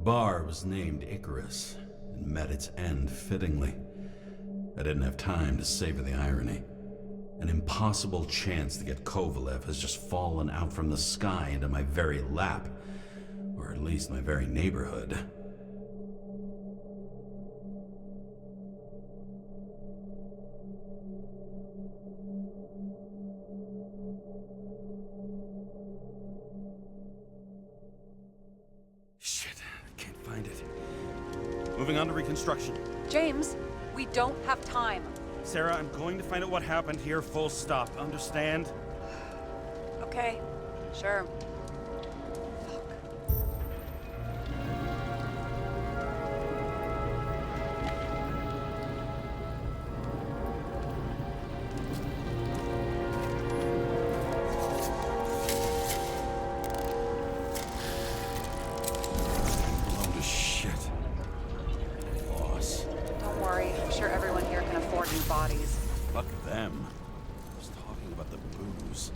bar was named Icarus, and met its end fittingly. I didn't have time to savor the irony. An impossible chance to get Kovalev has just fallen out from the sky into my very lap, or at least my very neighborhood. Shit, I can't find it. Moving on to reconstruction. James, we don't have time. Sarah, I'm going to find out what happened here, full stop. Understand? Okay, sure. Blown to shit. Loss. Don't worry, I'm sure everyone here can afford new bodies. Fuck them. I was talking about the booze.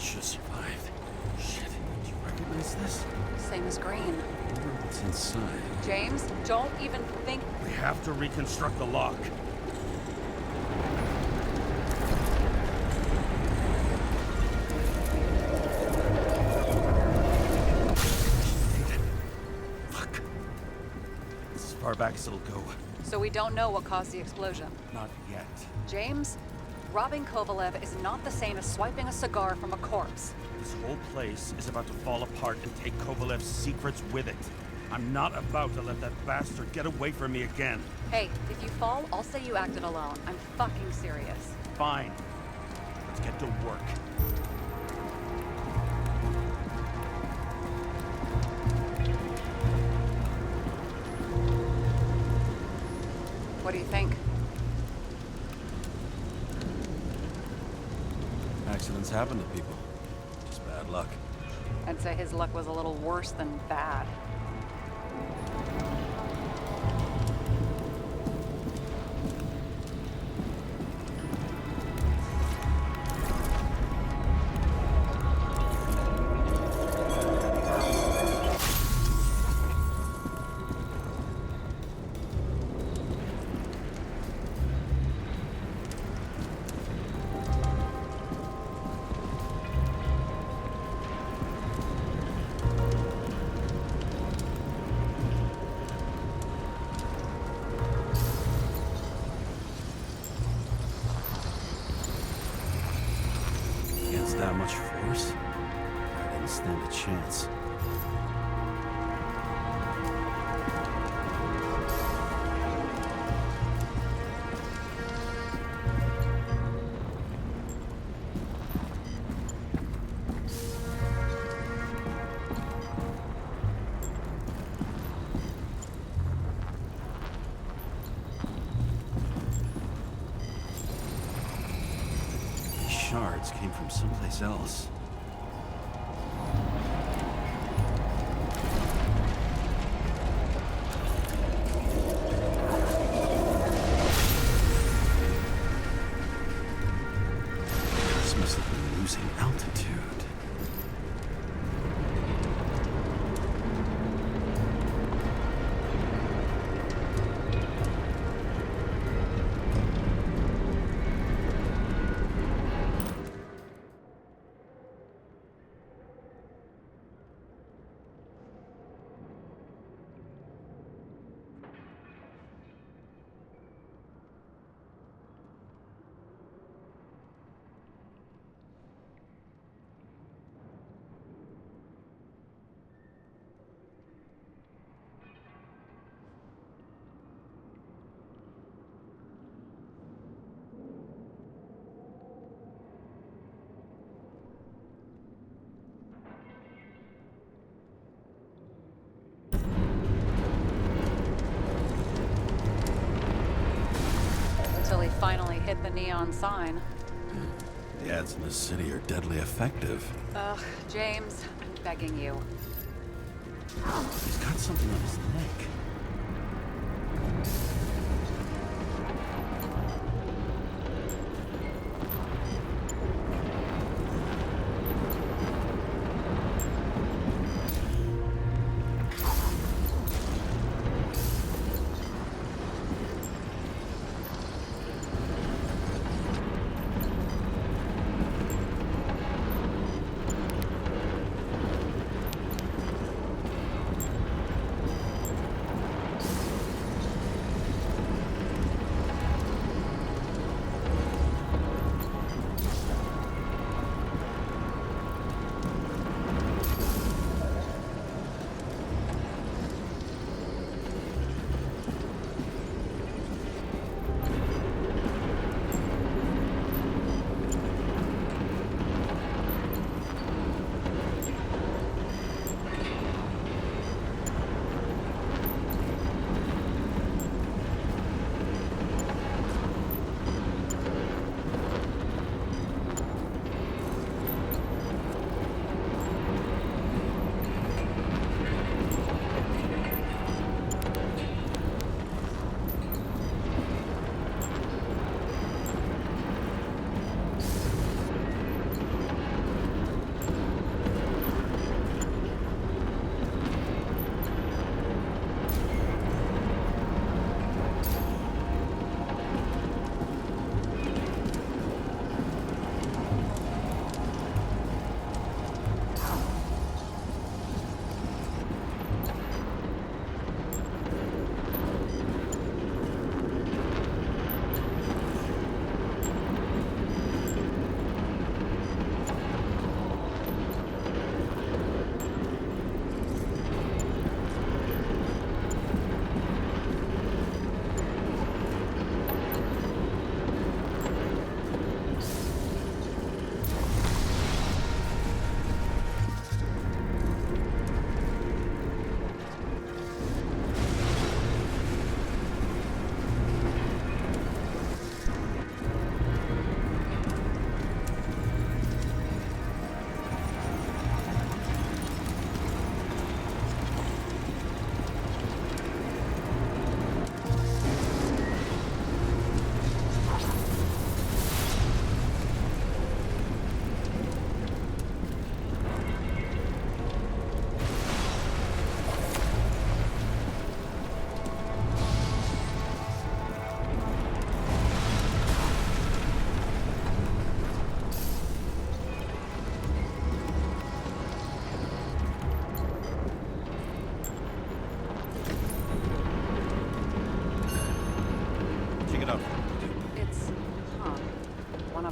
Should have survived. Shit, do you recognize this? Same as green. I wonder what's inside. James, don't even think. We have to reconstruct the lock. Fuck. It's as far back as it'll go. So we don't know what caused the explosion. Not yet. James, robbing Kovalev is not the same as swiping a cigar from a corpse. This whole place is about to fall apart and take Kovalev's secrets with it. I'm not about to let that bastard get away from me again. Hey, if you fall, I'll say you acted alone. I'm fucking serious. Fine. Let's get to work. What do you think? Accidents happen to people. Just bad luck. I'd say his luck was a little worse than bad. That much force? I didn't stand a chance. Shards came from someplace else. finally hit the neon sign. The ads in this city are deadly effective. Ugh, James, I'm begging you. He's got something on his neck.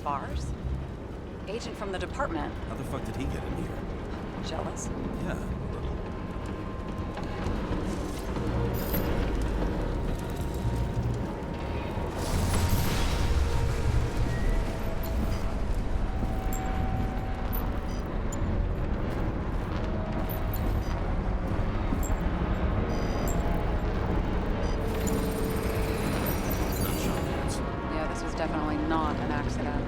Ours? Agent from the department. How the fuck did he get in here? Jealous? Yeah, a little. Yeah, this was definitely not an accident.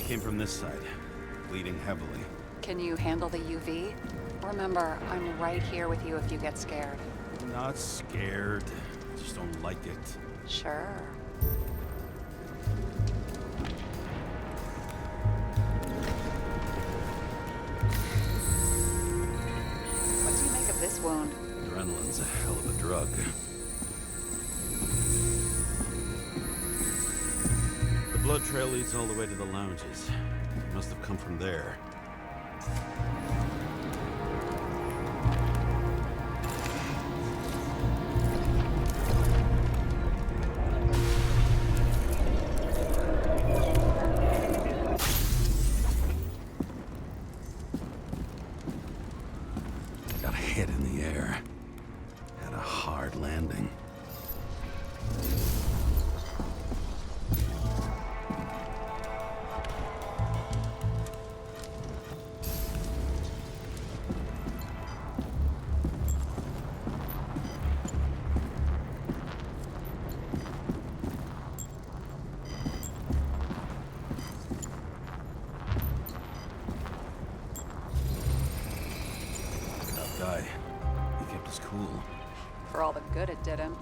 Came from this side, bleeding heavily. Can you handle the UV? Remember, I'm right here with you if you get scared. Not scared. Just don't like it. Sure. What do you make of this wound? Adrenaline's a hell of a drug. The blood trail leads all the way to the lounges. It must have come from there. cool. For all the good it did him.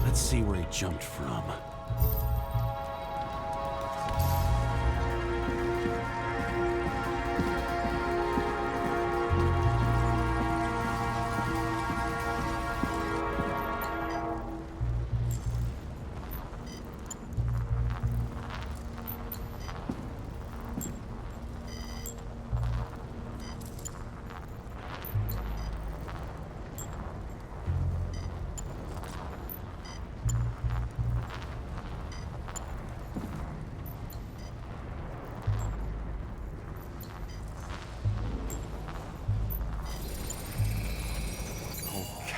Let's see where he jumped from.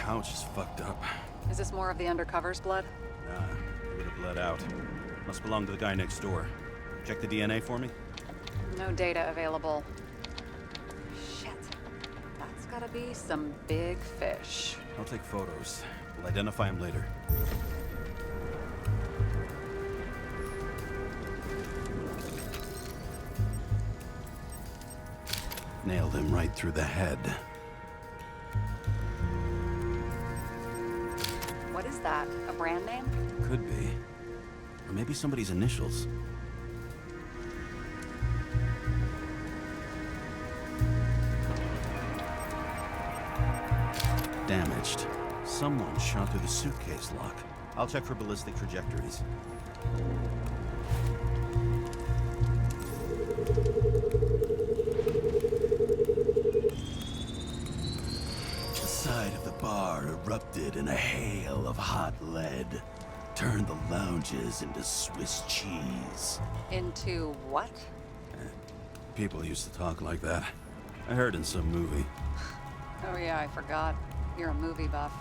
Couch is fucked up. Is this more of the undercover's blood? Nah, it would have bled out. Must belong to the guy next door. Check the DNA for me? No data available. Shit. That's gotta be some big fish. I'll take photos. We'll identify him later. Nailed him right through the head. What is that? A brand name? Could be. Or maybe somebody's initials. Damaged. Someone shot through the suitcase lock. I'll check for ballistic trajectories. The side of the bar erupted in a hail of hot lead. Turned the lounges into Swiss cheese. Into what? People used to talk like that. I heard in some movie. Oh yeah, I forgot. You're a movie buff.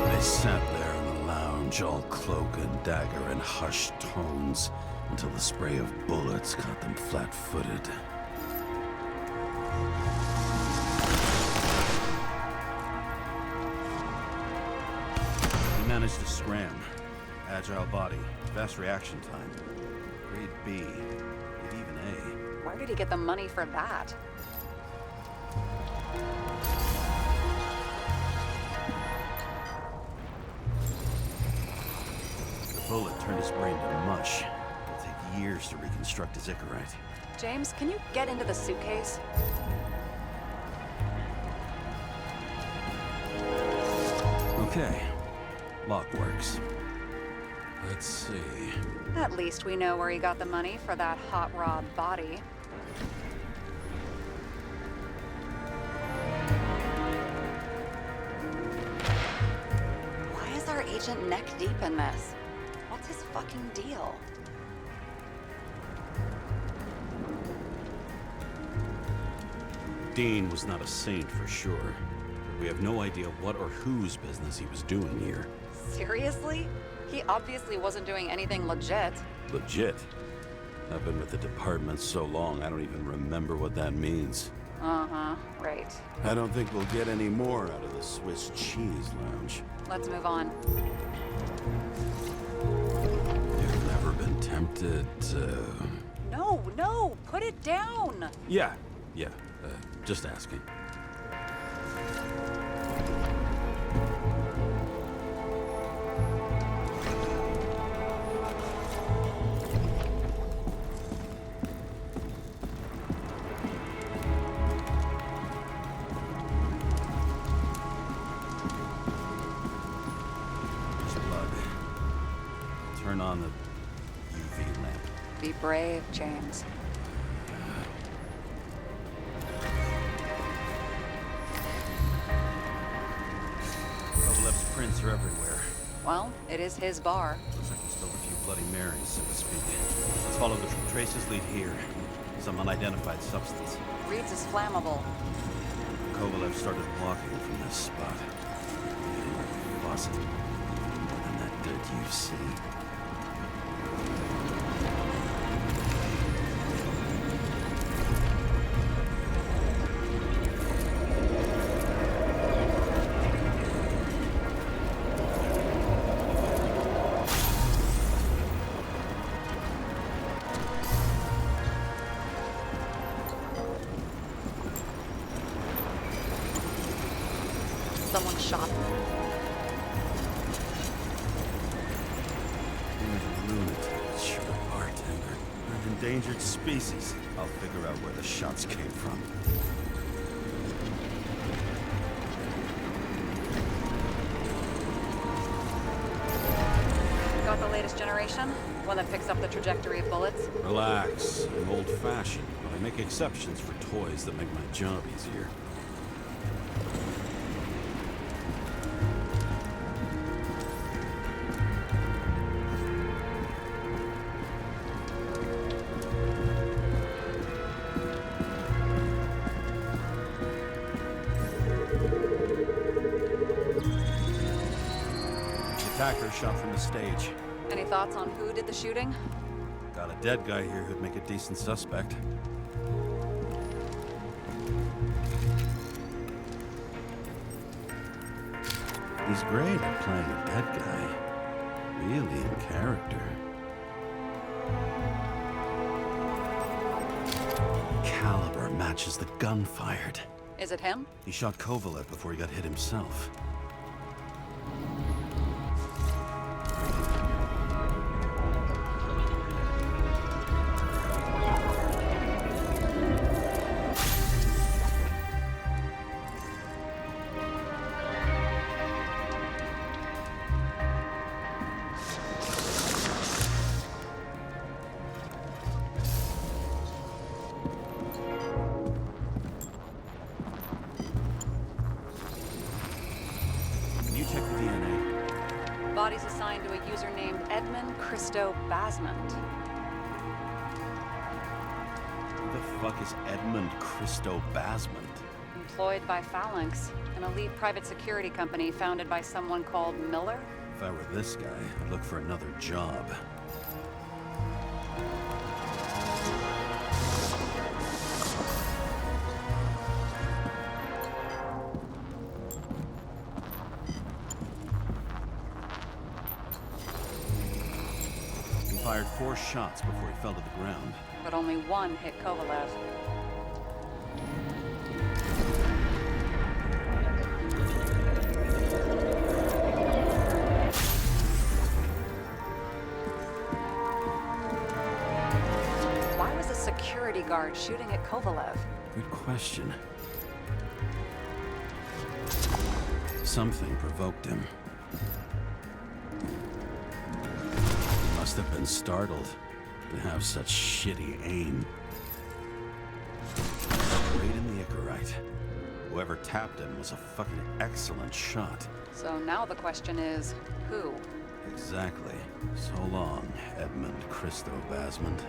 They sat there in the lounge, all cloak and dagger and hushed tones, until the spray of bullets caught them flat-footed. He managed to scram. Agile body, fast reaction time. Grade B, maybe even A. Where did he get the money for that? The bullet turned his brain to mush. It'll take years to reconstruct his Icarite. James, can you get into the suitcase? Okay. Lock works. Let's see. At least we know where he got the money for that hot rod body. Why is our agent neck deep in this? What's his fucking deal? Dean was not a saint for sure, but we have no idea what or whose business he was doing here. Seriously? He obviously wasn't doing anything legit. Legit. I've been with the department so long, I don't even remember what that means. Uh-huh, right. I don't think we'll get any more out of the Swiss cheese lounge. Let's move on. You've never been tempted to... No, put it down! Yeah, just asking. There's blood. Turn on the UV lamp. Be brave, James. Kovalev's prints are everywhere. Well, it is his bar. Looks like he stole a few Bloody Marys, so to speak. Let's follow the traces lead here. Some unidentified substance. Reed's is flammable. Kovalev started walking from this spot. closet. More than that dirt you see. Someone shot him. You're a lunatic. Sure, bartender. An endangered species. I'll figure out where the shots came from. Got the latest generation? One that picks up the trajectory of bullets? Relax. I'm old-fashioned, but I make exceptions for toys that make my job easier. Attacker shot from the stage. Any thoughts on who did the shooting? Got a dead guy here who'd make a decent suspect. He's great at playing a dead guy. Really in character. Caliber matches the gun fired. Is it him? He shot Kovalev before he got hit himself. Can you check the DNA? Body's assigned to a user named Edmund Christo Basmond. Who the fuck is Edmund Christo Basmond? Employed by Phalanx, an elite private security company founded by someone called Miller. If I were this guy, I'd look for another job. He fired 4 shots before he fell to the ground. But only one hit Kovalev. Why was a security guard shooting at Kovalev? Good question. Something provoked him. He must have been startled to have such shitty aim. Right in the Icarite. Whoever tapped him was a fucking excellent shot. So now the question is, who? Exactly. So long, Edmund Christo Basmond.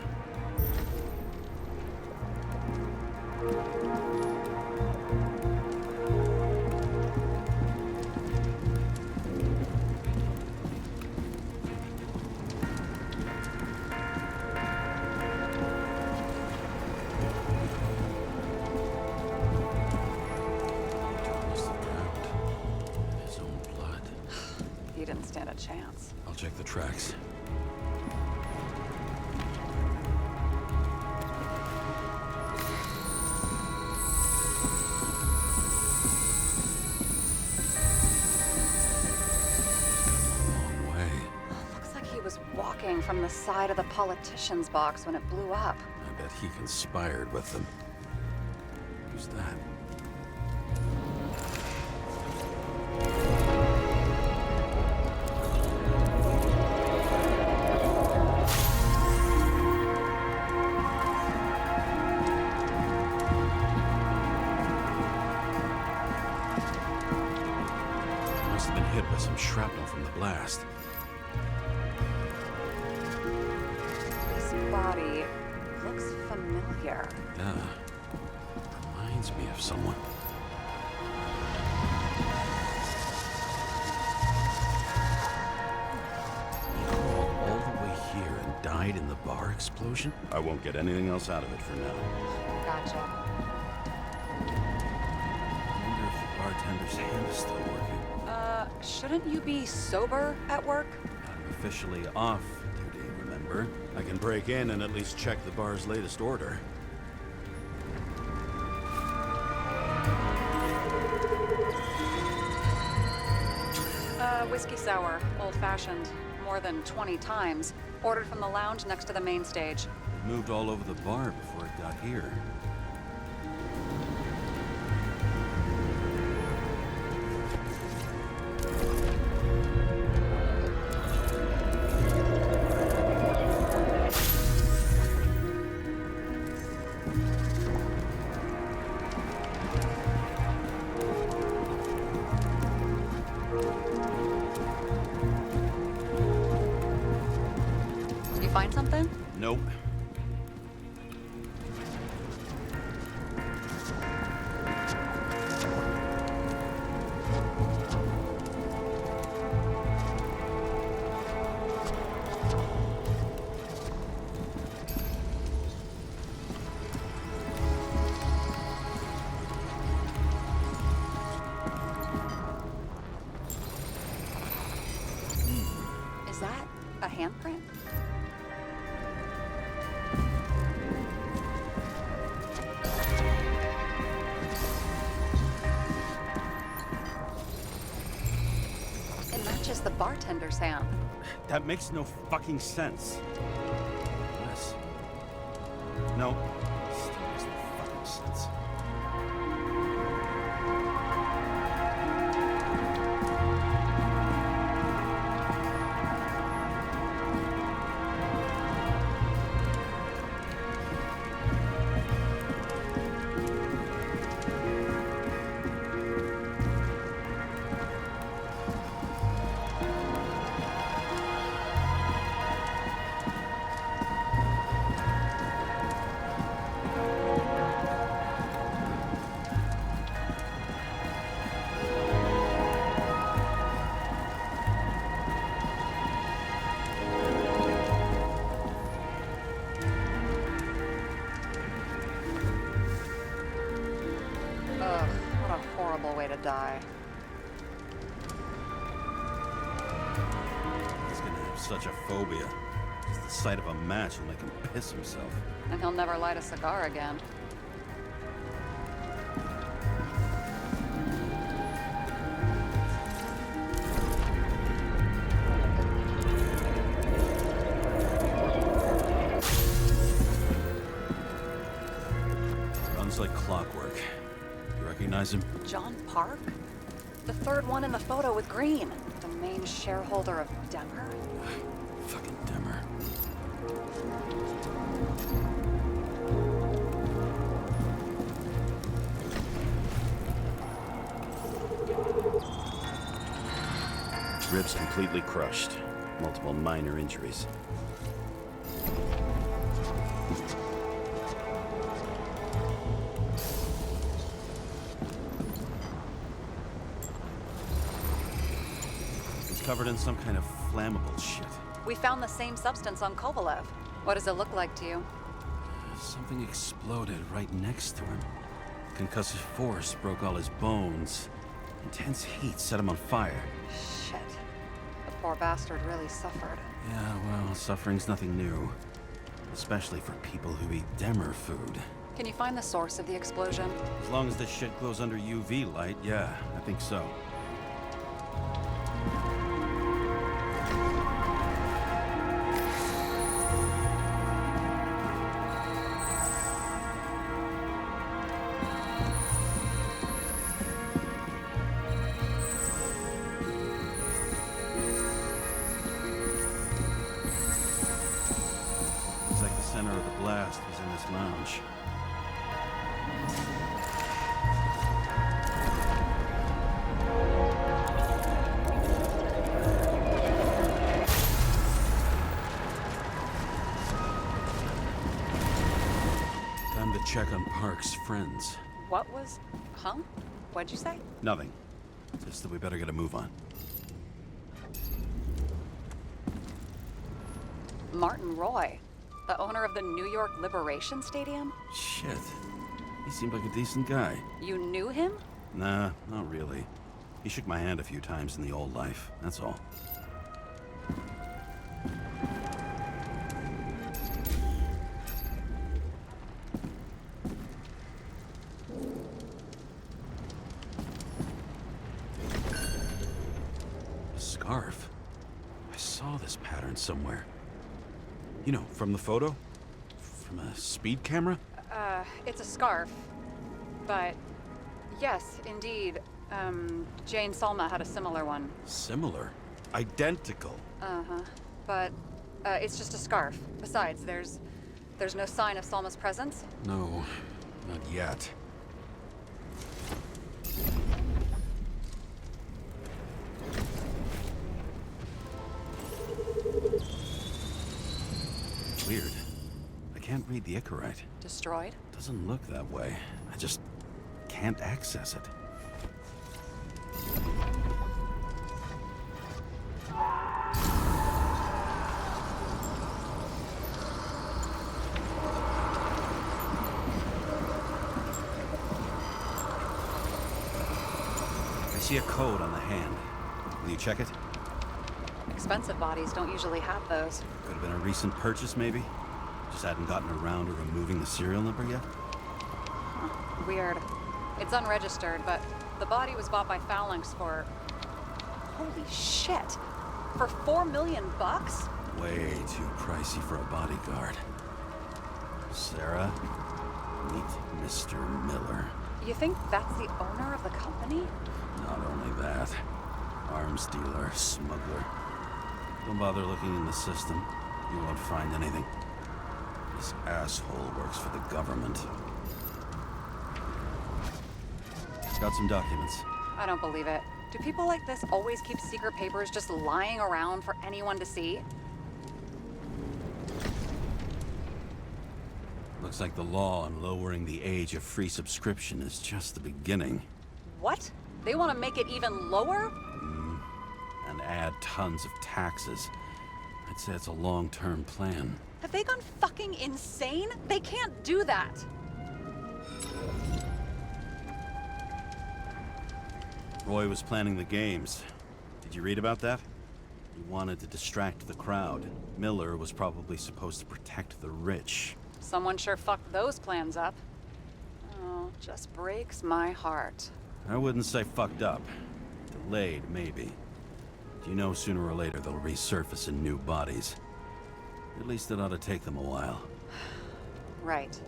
Must have drowned in his own blood. He didn't stand a chance. I'll check the tracks. Long way. Looks like he was walking from the side of the politician's box when it blew up. I bet he conspired with them. Who's that? Must have been hit by some shrapnel from the blast. This body looks familiar. Yeah. Reminds me of someone. explosion? I won't get anything else out of it for now. Gotcha. I wonder if the bartender's hand is still working. Shouldn't you be sober at work? I'm officially off duty, remember? I can break in and at least check the bar's latest order. Whiskey sour, old-fashioned, more than 20 times. Ordered from the lounge next to the main stage. It moved all over the bar before it got here. You find something? Nope. Is that a handprint? It matches the bartender's hand. That makes no fucking sense. Yes. No. Still makes no fucking sense. Ugh, what a horrible way to die. He's gonna have such a phobia. Just the sight of a match will make him piss himself. And he'll never light a cigar again. Runs like clockwork. You recognize him? John Park? The third one in the photo with Green. The main shareholder of Demer? Fucking Demer. Ribs completely crushed. Multiple minor injuries. He's covered in some kind of flammable shit. We found the same substance on Kovalev. What does it look like to you? Something exploded right next to him. Concussive force broke all his bones. Intense heat set him on fire. Shit. The poor bastard really suffered. Yeah, well, suffering's nothing new. Especially for people who eat Demer food. Can you find the source of the explosion? As long as this shit glows under UV light, yeah, I think so. Looks like the center of the blast was in this lounge. Time to check on Park's friends. What was... Huh? What'd you say? Nothing. Just that we better get a move on. Martin Roy. The owner of the New York Liberation Stadium? Shit. He seemed like a decent guy. You knew him? Nah, not really. He shook my hand a few times in the old life, that's all. A scarf? I saw this pattern somewhere. You know, from the photo? From a speed camera? It's a scarf. But, yes, indeed. Jane Salma had a similar one. Similar. Identical. Uh-huh. But, it's just a scarf. Besides, there's no sign of Salma's presence. No, not yet. Weird. I can't read the Icarite. Destroyed? Doesn't look that way. I just can't access it. I see a code on the hand. Will you check it? Expensive bodies don't usually have those. Could have been a recent purchase, maybe? Just hadn't gotten around to removing the serial number yet? Weird. It's unregistered, but the body was bought by Phalanx for... Holy shit! For $4 million bucks? Way too pricey for a bodyguard. Sarah, meet Mr. Miller. You think that's the owner of the company? Not only that, arms dealer, smuggler. Don't bother looking in the system. You won't find anything. This asshole works for the government. He's got some documents. I don't believe it. Do people like this always keep secret papers just lying around for anyone to see? Looks like the law on lowering the age of free subscription is just the beginning. What? They want to make it even lower? And add tons of taxes. I'd say it's a long-term plan. Have they gone fucking insane? They can't do that! Roy was planning the games. Did you read about that? He wanted to distract the crowd. Miller was probably supposed to protect the rich. Someone sure fucked those plans up. Oh, just breaks my heart. I wouldn't say fucked up. Delayed, maybe. You know sooner or later they'll resurface in new bodies. At least it ought to take them a while. Right.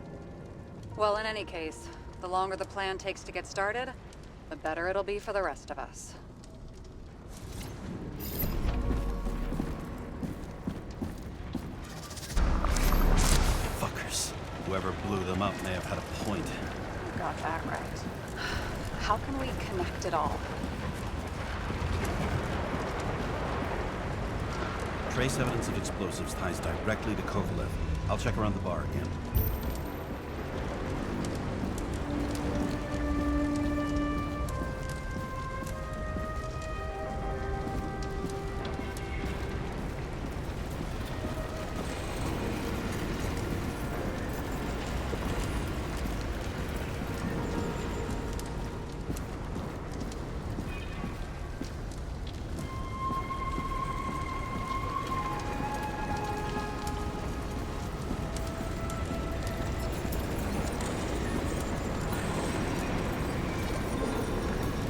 Well, in any case, the longer the plan takes to get started, the better it'll be for the rest of us. Fuckers. Whoever blew them up may have had a point. You got that right. How can we connect it all? Trace evidence of explosives ties directly to Kovalev. I'll check around the bar again.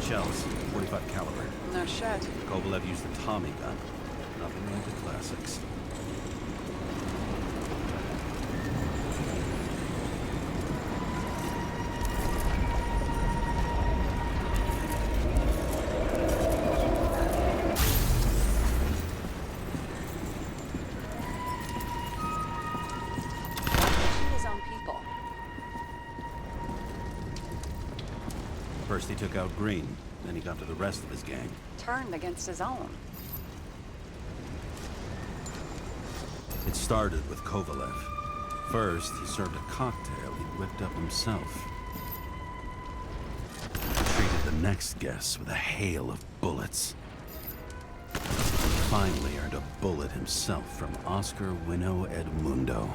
Shells, 45 caliber. No shit. Kovalev used the Tommy gun. Nothing like the classics. His own people. First he took out Green, then he got to the rest of his gang. Turned against his own. It started with Kovalev. First, he served a cocktail he'd whipped up himself. He treated the next guest with a hail of bullets. He finally earned a bullet himself from Oscar Winnow Edmundo.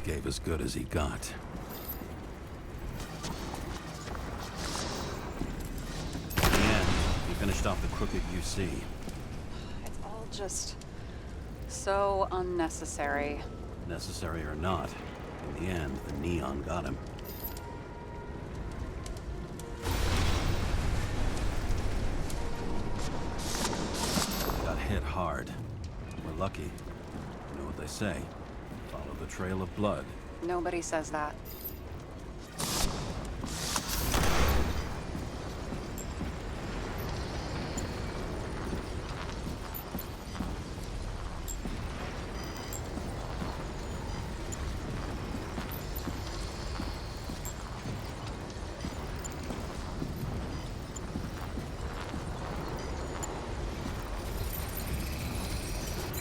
gave as good as he got. In the end, he finished off the crooked UC. It's all just so unnecessary. Necessary or not, in the end, the neon got him. Got hit hard. We're lucky. You know what they say. Follow the trail of blood. Nobody says that.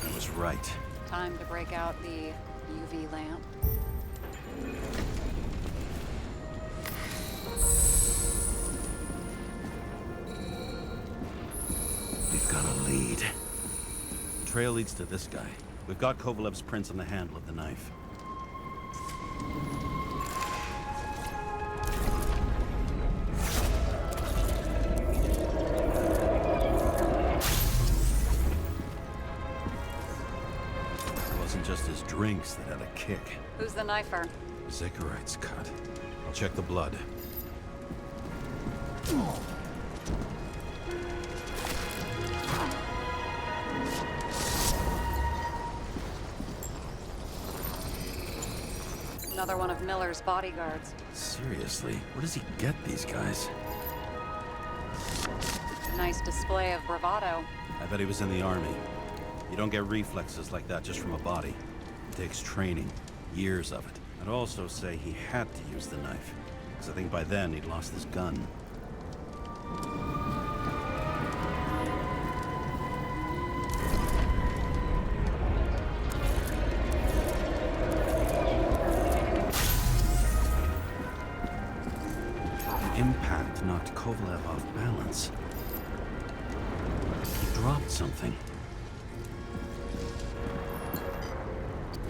I was right. Time to break out the UV lamp. We've got a lead. The trail leads to this guy. We've got Kovalev's prints on the handle of the knife. It wasn't just his drinks that had a kick. Who's the knifer? Zakarite's cut. I'll check the blood. Another one of Miller's bodyguards. Seriously, where does he get these guys? Nice display of bravado. I bet he was in the army. You don't get reflexes like that just from a body. It takes training, years of it. I'd also say he had to use the knife, because I think by then he'd lost his gun. The impact knocked Kovalev off balance. He dropped something.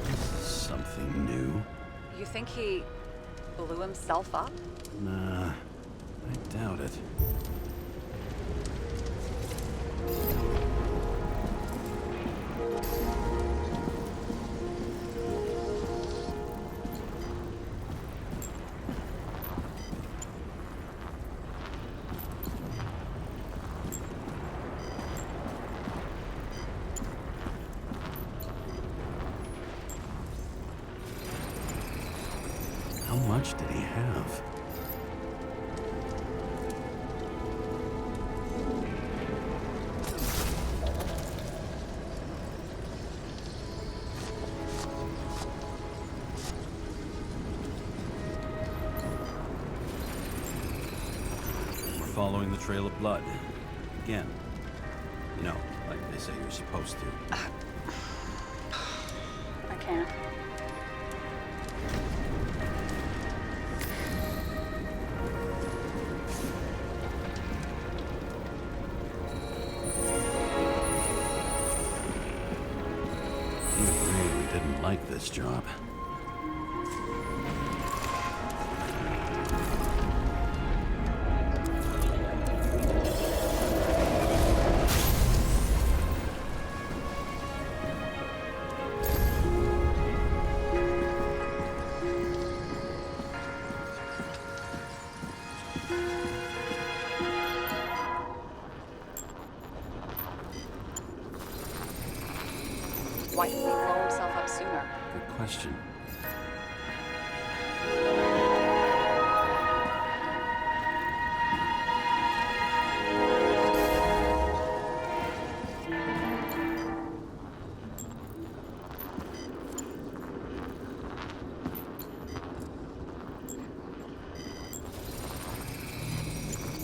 This is something new. You think he blew himself up? Nah, I doubt it. How much did he have? We're following the trail of blood. Again. You know, like they say you're supposed to. I can't. He really didn't like this job. Why didn't he blow himself up sooner? Good question.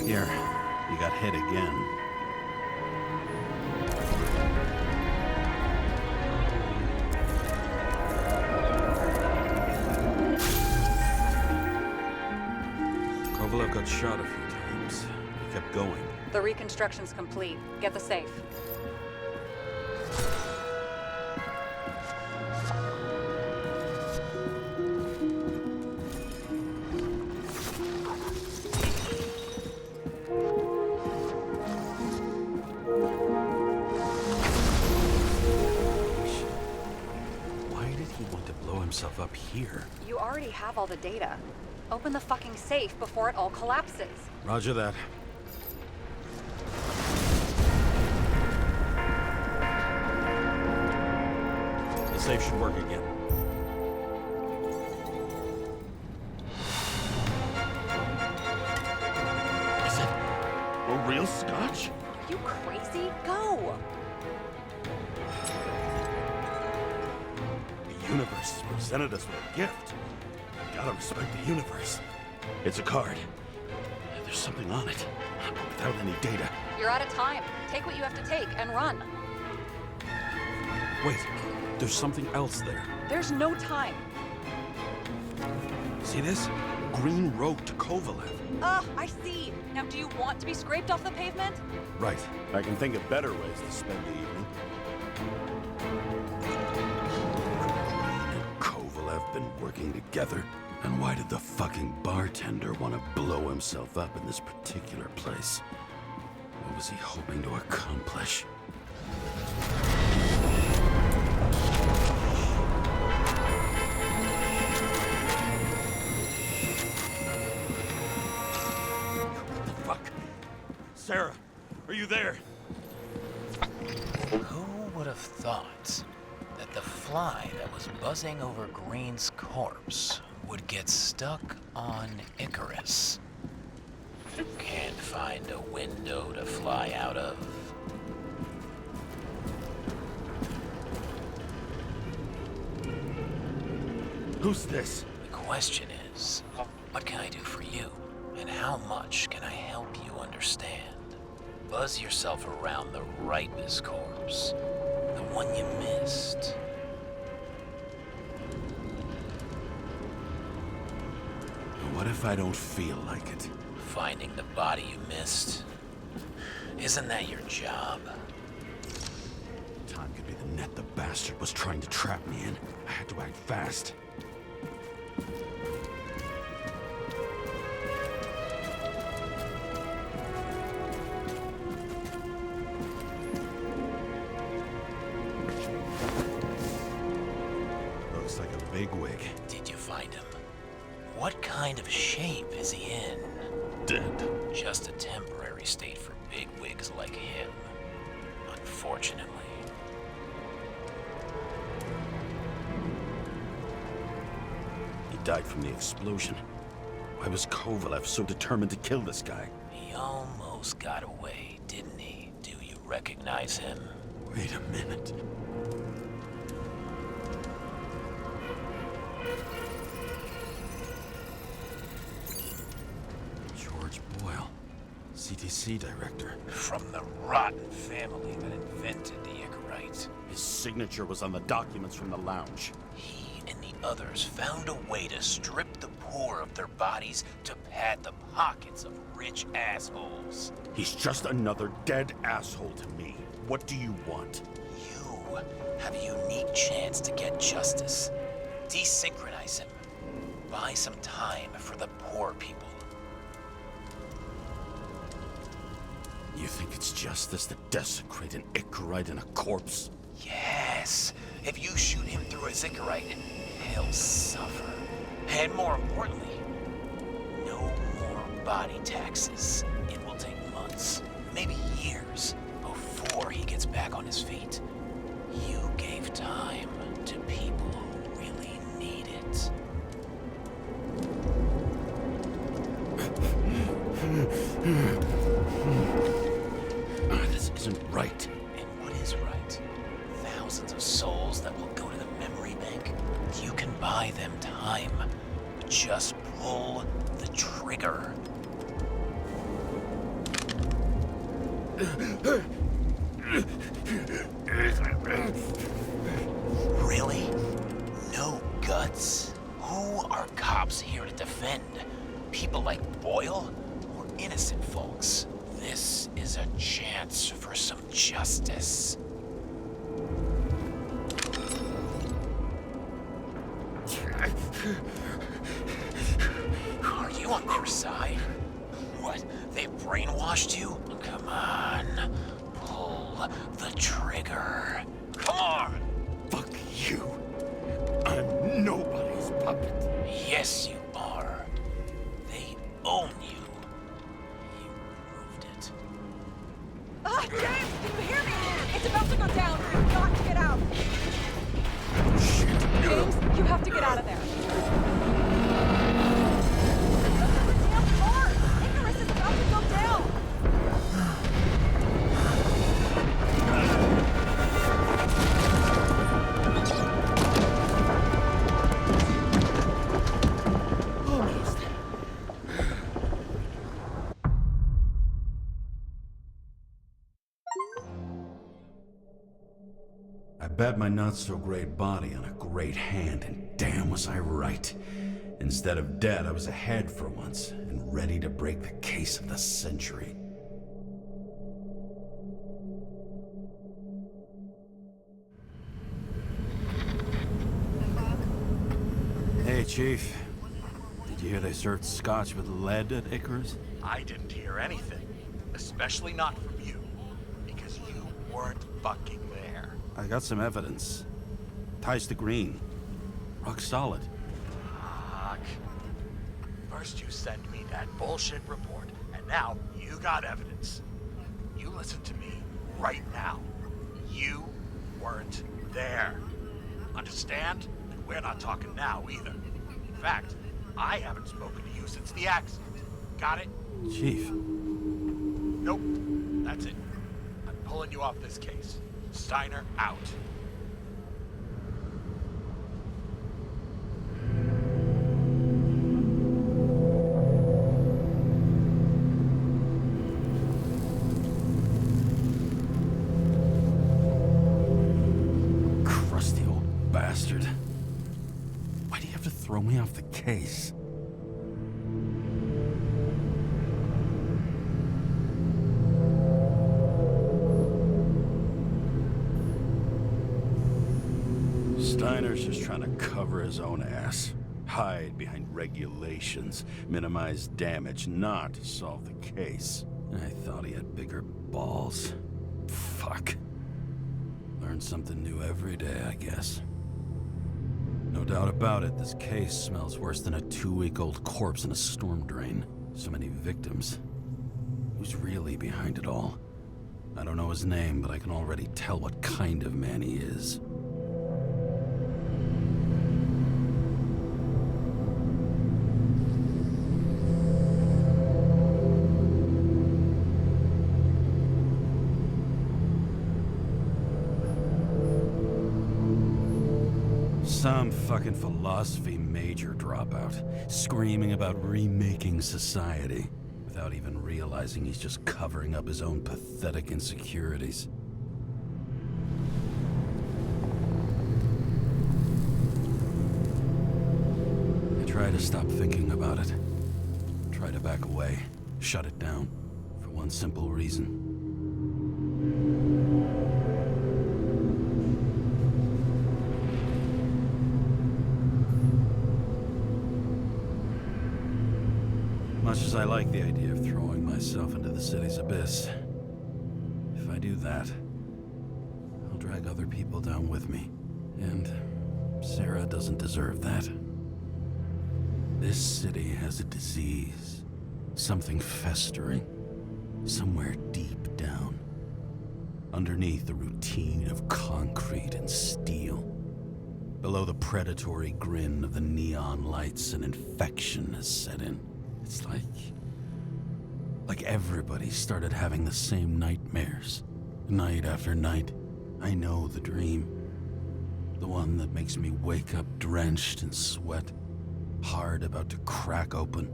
Here, you got hit again. Kovalev got shot a few times. He kept going. The reconstruction's complete. Get the safe. up here? You already have all the data. Open the fucking safe before it all collapses. Roger that. The safe should work again. Is it a real scotch? Are you crazy? Go! The universe presented us with a gift. Gotta respect the universe. It's a card. There's something on it, but without any data. You're out of time. Take what you have to take and run. Wait, there's something else there. There's no time. See this? Green Road to Kovalev. I see. Now, do you want to be scraped off the pavement? Right. I can think of better ways to spend the evening. Green and Kovalev been working together. And why did the fucking bartender want to blow himself up in this particular place? What was he hoping to accomplish? What the fuck? Sarah, are you there? Who would have thought that the fly that was buzzing over Green's corpse would get stuck on Icarus? Can't find a window to fly out of. Who's this? The question is, what can I do for you? And how much can I help you understand? Buzz yourself around the Ripus corpse, the one you missed. What if I don't feel like it? Finding the body you missed. Isn't that your job? Time could be the net the bastard was trying to trap me in. I had to act fast. Looks like a bigwig. Did you find him? What kind of shape is he in? Dead. Just a temporary state for bigwigs like him, unfortunately. He died from the explosion. Why was Kovalev so determined to kill this guy? He almost got away, didn't he? Do you recognize him? Wait a minute. George Boyle, CTC director. From the rotten family that invented the Icarite. His signature was on the documents from the lounge. He and the others found a way to strip the poor of their bodies to pad the pockets of rich assholes. He's just another dead asshole to me. What do you want? You have a unique chance to get justice. Desynchronize him. Buy some time for the poor people. You think it's justice to desecrate an Icarite and a corpse? Yes. If you shoot him through a Icarite, he'll suffer. And more importantly, no more body taxes. It will take months, maybe years, before he gets back on his feet. You gave time to people who really need it. This isn't right. And what is right? Thousands of souls that will go to the memory bank? You can buy them time. Just pull the trigger. Really? No guts? Who are cops here to defend? People like Boyle or innocent folks? This is a chance for some justice. Are you on their side? What? They brainwashed you? Come on. Pull the trigger. Come on! Fuck you. I'm nobody's Icarus' puppet. Yes, you are. They own you. You proved it. Ah, James, can you hear me? It's about to go down. You've got to get out. James, you have to get out of there. Look at the damn floor. Icarus is about to go down. Almost. I bet my not-so-great body on a great hand, and damn was I right. Instead of dead, I was ahead for once, and ready to break the case of the century. Hey, Chief. Did you hear they served scotch with lead at Icarus? I didn't hear anything. Especially not from you. Because you weren't fucking there. I got some evidence. Ties to Green. Rock solid. Fuck. First you send me that bullshit report, and now you got evidence. You listen to me right now. You weren't there. Understand? And we're not talking now either. In fact, I haven't spoken to you since the accident. Got it? Chief. Nope. That's it. I'm pulling you off this case. Steiner out. Crusty old bastard. Why do you have to throw me off the case? Steiner's just trying to cover his own ass. Hide behind regulations, minimize damage, not solve the case. I thought he had bigger balls. Fuck. Learn something new every day, I guess. No doubt about it, this case smells worse than a 2-week-old corpse in a storm drain. So many victims. Who's really behind it all? I don't know his name, but I can already tell what kind of man he is. Some fucking philosophy major dropout, screaming about remaking society, without even realizing he's just covering up his own pathetic insecurities. I try to stop thinking about it. Try to back away, shut it down, for one simple reason. Much as I like the idea of throwing myself into the city's abyss, if I do that, I'll drag other people down with me. And Sarah doesn't deserve that. This city has a disease, something festering, somewhere deep down, underneath the routine of concrete and steel. Below the predatory grin of the neon lights, an infection has set in. It's like everybody started having the same nightmares, night after night. I know the dream. The one that makes me wake up drenched in sweat, heart about to crack open,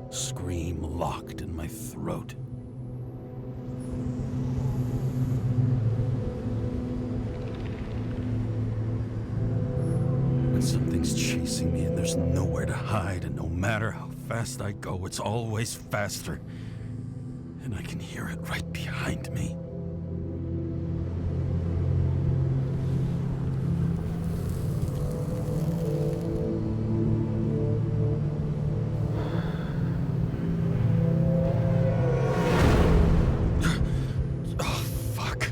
scream locked in my throat. When something's chasing me and there's nowhere to hide, and no matter how fast I go, it's always faster. And I can hear it right behind me. Oh, fuck.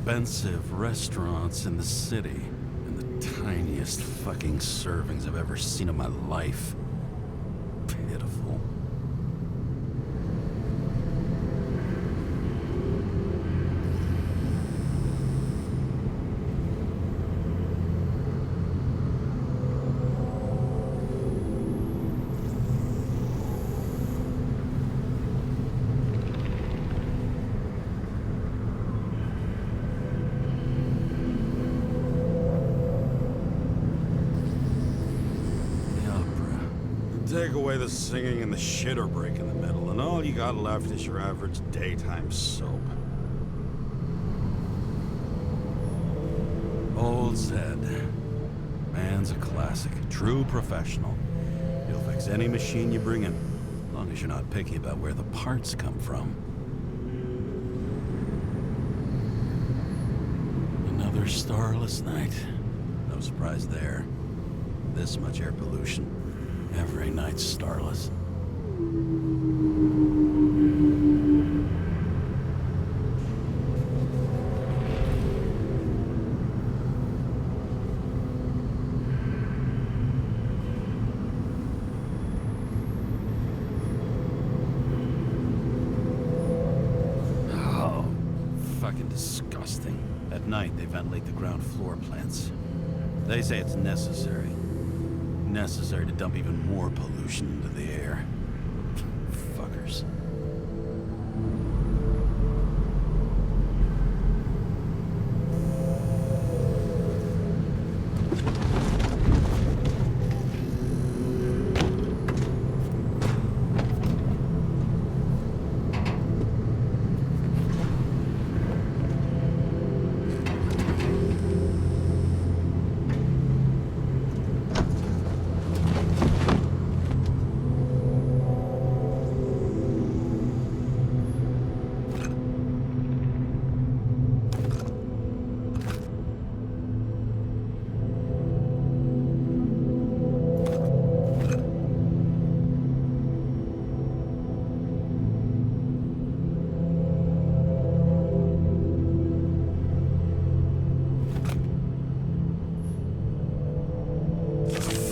expensive restaurants in the city, and the tiniest fucking servings I've ever seen in my life. Pitiful. Take away the singing and the shitter break in the middle, and all you got left is your average daytime soap. Old Zed. Man's a classic. True professional. He'll fix any machine you bring in, as long as you're not picky about where the parts come from. Another starless night. No surprise there. This much air pollution. Every night's starless. Oh, fucking disgusting. At night, they ventilate the ground floor plants. They say it's necessary. Necessary to dump even more pollution into the air. Fuckers.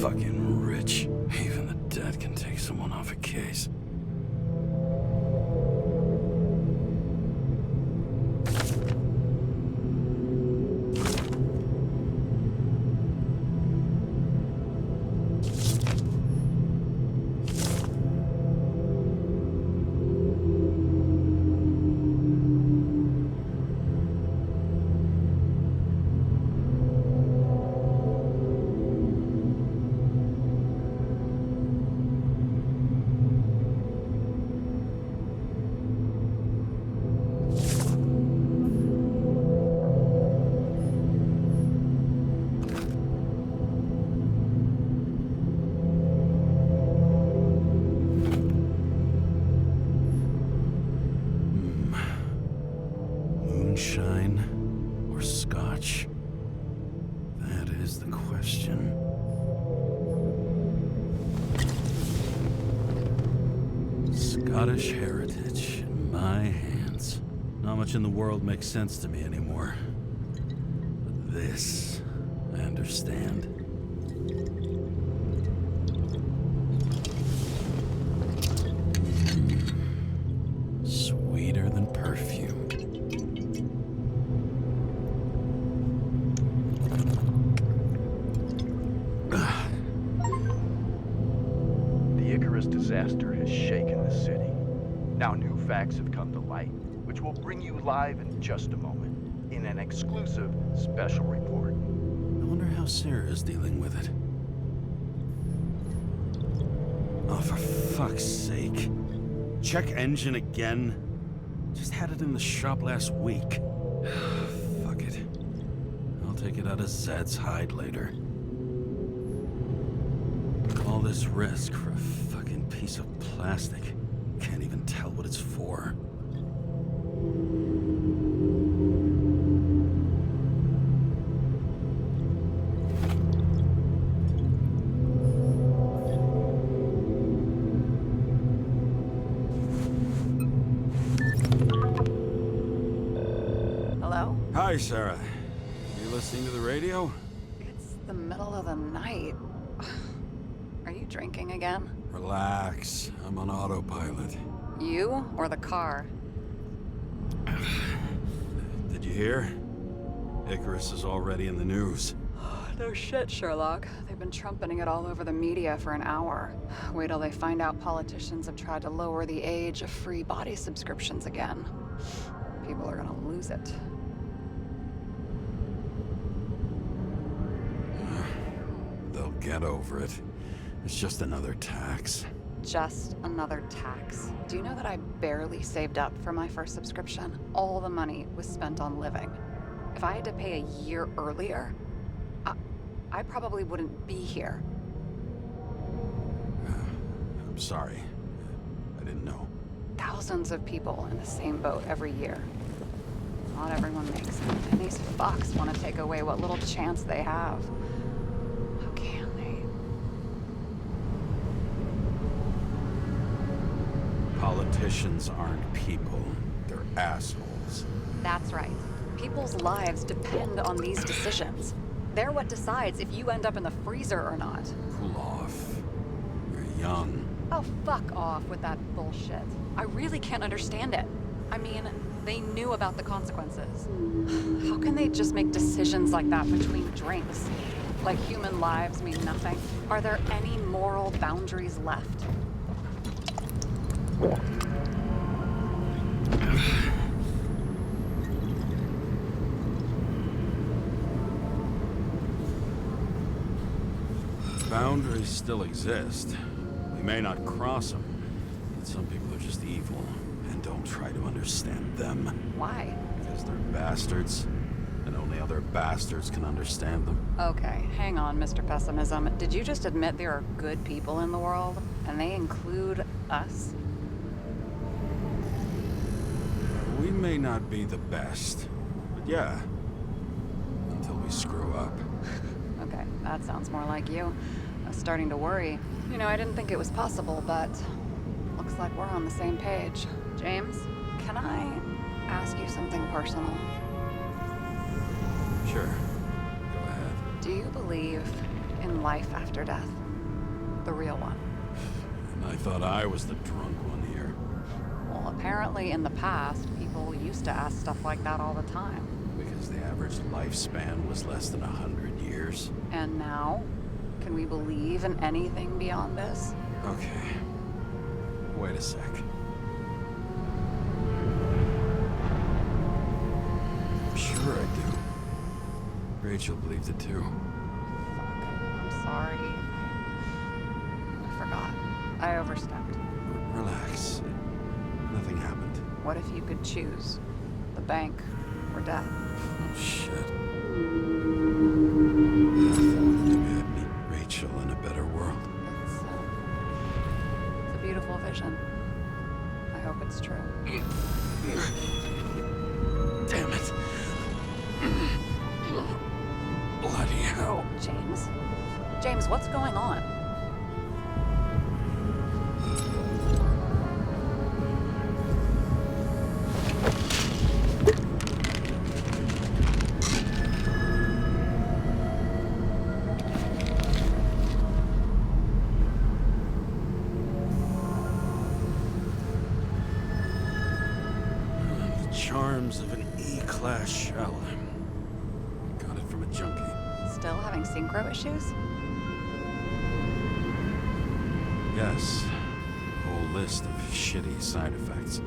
Fucking rich. Even the dead can take someone off a case. Moonshine or scotch? That is the question. Scottish heritage in my hands. Not much in the world makes sense to me anymore. But this, I understand. Sweeter than perfume. The Icarus disaster has shaken the city. Now new facts have come to light, which will bring you live in just a moment, in an exclusive special report. I wonder how Sarah is dealing with it. Oh, for fuck's sake. Check engine again? Just had it in the shop last week. Fuck it. I'll take it out of Zed's hide later. All this risk for a fucking piece of plastic. Can't even tell what it's for. Hello? Hi, Hi, Sarah. You listening to the radio? It's the middle of the night. Are you drinking again? Relax. I'm on autopilot. You or the car? Did you hear? Icarus is already in the news. No shit, Sherlock. They've been trumpeting it all over the media for an hour. Wait till they find out politicians have tried to lower the age of free body subscriptions again. People are gonna lose it. They'll get over it. It's just another tax. Just another tax. Do you know that I barely saved up for my first subscription? All the money was spent on living. If I had to pay a year earlier, I probably wouldn't be here. I'm sorry. I didn't know. Thousands of people in the same boat every year. Not everyone makes it, and these fucks want to take away what little chance they have. How can they? Politicians aren't people. They're assholes. That's right. People's lives depend on these decisions. They're what decides if you end up in the freezer or not. Cool off. You're young. Oh, fuck off with that bullshit. I really can't understand it. I mean, they knew about the consequences. How can they just make decisions like that between drinks? Like human lives mean nothing? Are there any moral boundaries left? Boundaries still exist. We may not cross them, but some people are just evil and don't try to understand them. Why? Because they're bastards, and only other bastards can understand them. Okay, hang on, Mr. Pessimism. Did you just admit there are good people in the world? And they include us? We may not be the best, but yeah, until we screw up. Okay, that sounds more like you. I was starting to worry. You know, I didn't think it was possible, but looks like we're on the same page. James, can I ask you something personal? Sure, go ahead. Do you believe in life after death? The real one? And I thought I was the drunk one here. Well, apparently in the past, people used to ask stuff like that all the time. Because the average lifespan was less than 100 years. And now? Can we believe in anything beyond this? Okay. Wait a sec. Sure I do. Rachel believed it too. I'm sorry. I forgot. I overstepped. Relax. Nothing happened. What if you could choose? The bank or death? Oh, shit. Maybe I'd meet Rachel in a better world. It's a beautiful vision. I hope it's true. Damn it. Bloody hell. James? James, what's going on? Charms of an E-class shell. Got it from a junkie. Still having synchro issues? Yes. Whole list of shitty side effects.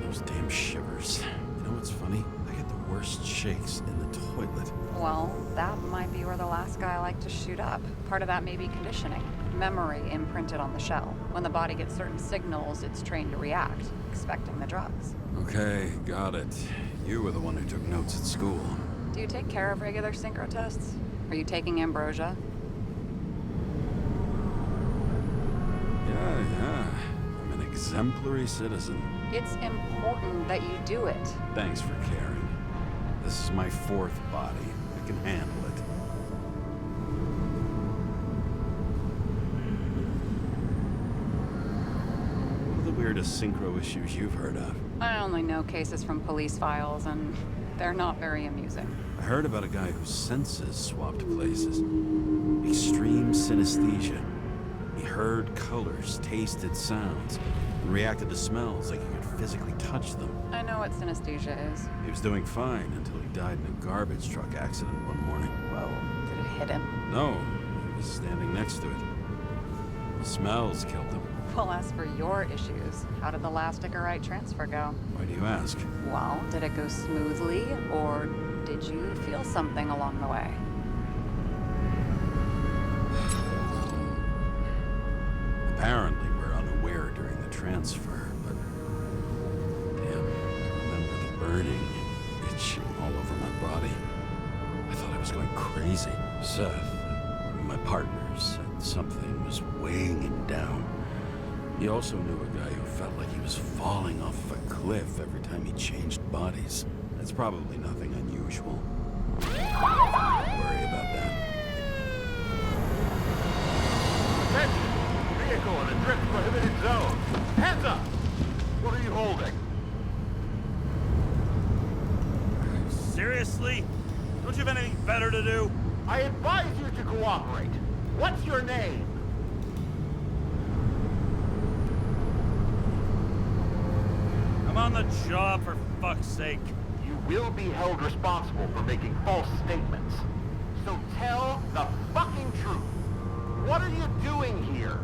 Those damn shivers. You know what's funny? I get the worst shakes in the toilet. Well, that might be where the last guy liked to shoot up. Part of that may be conditioning. Memory imprinted on the shell. When the body gets certain signals, it's trained to react, expecting the drugs. Okay, got it. You were the one who took notes at school. Do you take care of regular synchro tests? Are you taking ambrosia? Yeah. I'm an exemplary citizen. It's important that you do it. Thanks for caring. This is my fourth body. I can handle it. What are the weirdest synchro issues you've heard of? I only know cases from police files, and They're not very amusing. I heard about a guy whose senses swapped places. Extreme synesthesia. He heard colors, tasted sounds, and reacted to smells like he could physically touch them. I know what synesthesia is. He was doing fine until he died in a garbage truck accident one morning. Whoa, did it hit him? No, he was standing next to it. The smells killed him. Well, as for your issues, how did the last Icarite transfer go? Why do you ask? Well, did it go smoothly, or did you feel something along the way? Apparently, we're unaware during the transfer, but... Damn, I remember the burning, itching all over my body. I thought I was going crazy. Seth, my partner, said something was weighing him down. He also knew a guy who felt like he was falling off of a cliff every time he changed bodies. That's probably nothing unusual. Don't worry about that. Attention! Vehicle in a drift prohibited zone. Hands up! What are you holding? Seriously? Don't you have anything better to do? I advise you to cooperate. What's your name? I'm on the job, for fuck's sake. You will be held responsible for making false statements. So tell the fucking truth. What are you doing here?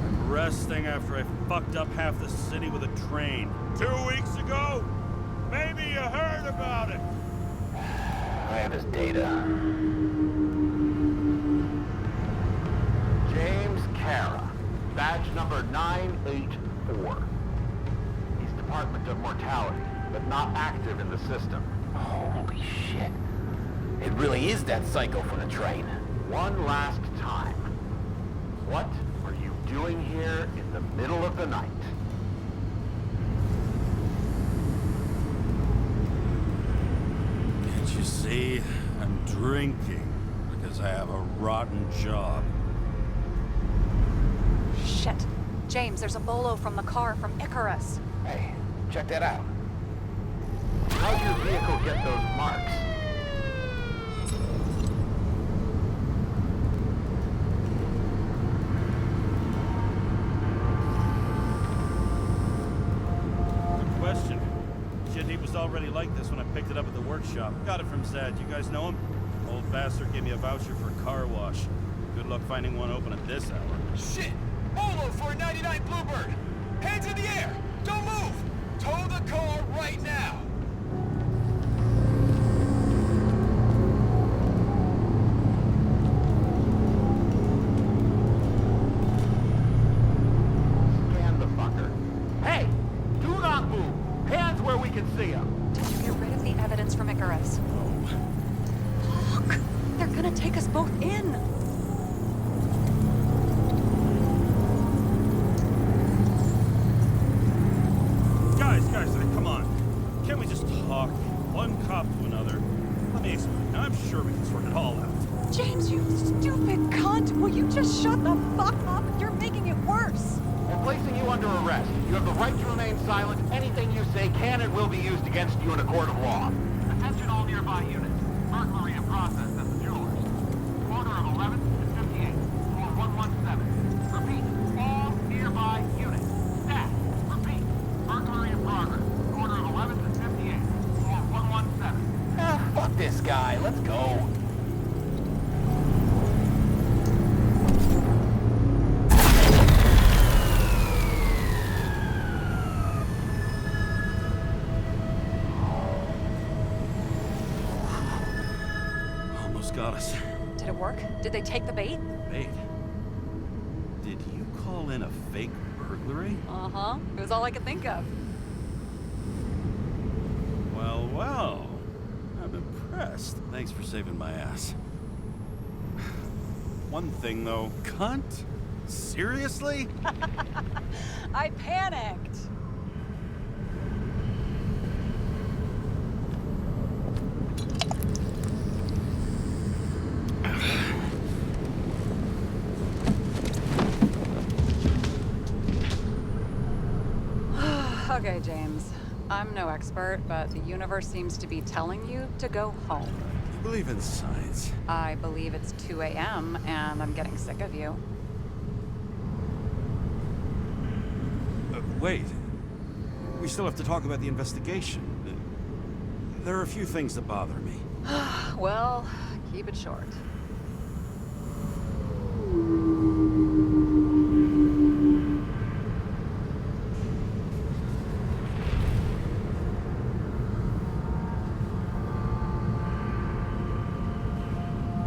I'm resting after I fucked up half the city with a train. 2 weeks ago? Maybe you heard about it. I have his data. James Kara, badge number 984. He's Department of Mortality, but not active in the system. Holy shit. It really is that psycho from the train. One last time. What are you doing here in the middle of the night? Can't you see? I'm drinking because I have a rotten job. Shit. James, there's a bolo from the car from Icarus. Hey, check that out. How'd your vehicle get those marks? Good question. Shit, he was already like this when I picked it up at the workshop. Got it from Zed. You guys know him? Old bastard gave me a voucher for a car wash. Good luck finding one open at this hour. Shit! Bolo for a 99 Bluebird! Hands in the air! Don't move! Tow the car right now! Scan the fucker. Hey! Do not move! Hands where we can see him! Did you get rid of the evidence from Icarus? Look! They're gonna take us both in! Guys, come on. Can't we just talk? One cop to another. Let me explain. I'm sure we can sort it all out. James, you stupid cunt! Will you just shut the fuck up? You're making it worse! We're placing you under arrest. You have the right to remain silent. Anything you say can and will be used against you in a court of law. Attention all nearby units. Burglary in process at the jewelers. Corner of 11th and 58. Floor 117. Repeat. All nearby units. Staff. Repeat. Burglary in progress. Corner of 11th and 58. Floor 117. Ah, fuck this guy. Let's go. Almost got us. Did it work? Did they take the bait? Wait. Did you call in a fake burglary? Uh-huh. It was all I could think of. Well, well. I'm impressed. Thanks for saving my ass. One thing, though. Cunt? Seriously? I panicked. Okay, James. I'm no expert, but the universe seems to be telling you to go home. You believe in science? I believe it's 2 a.m. and I'm getting sick of you. Wait. We still have to talk about the investigation. There are a few things that bother me. Well, keep it short.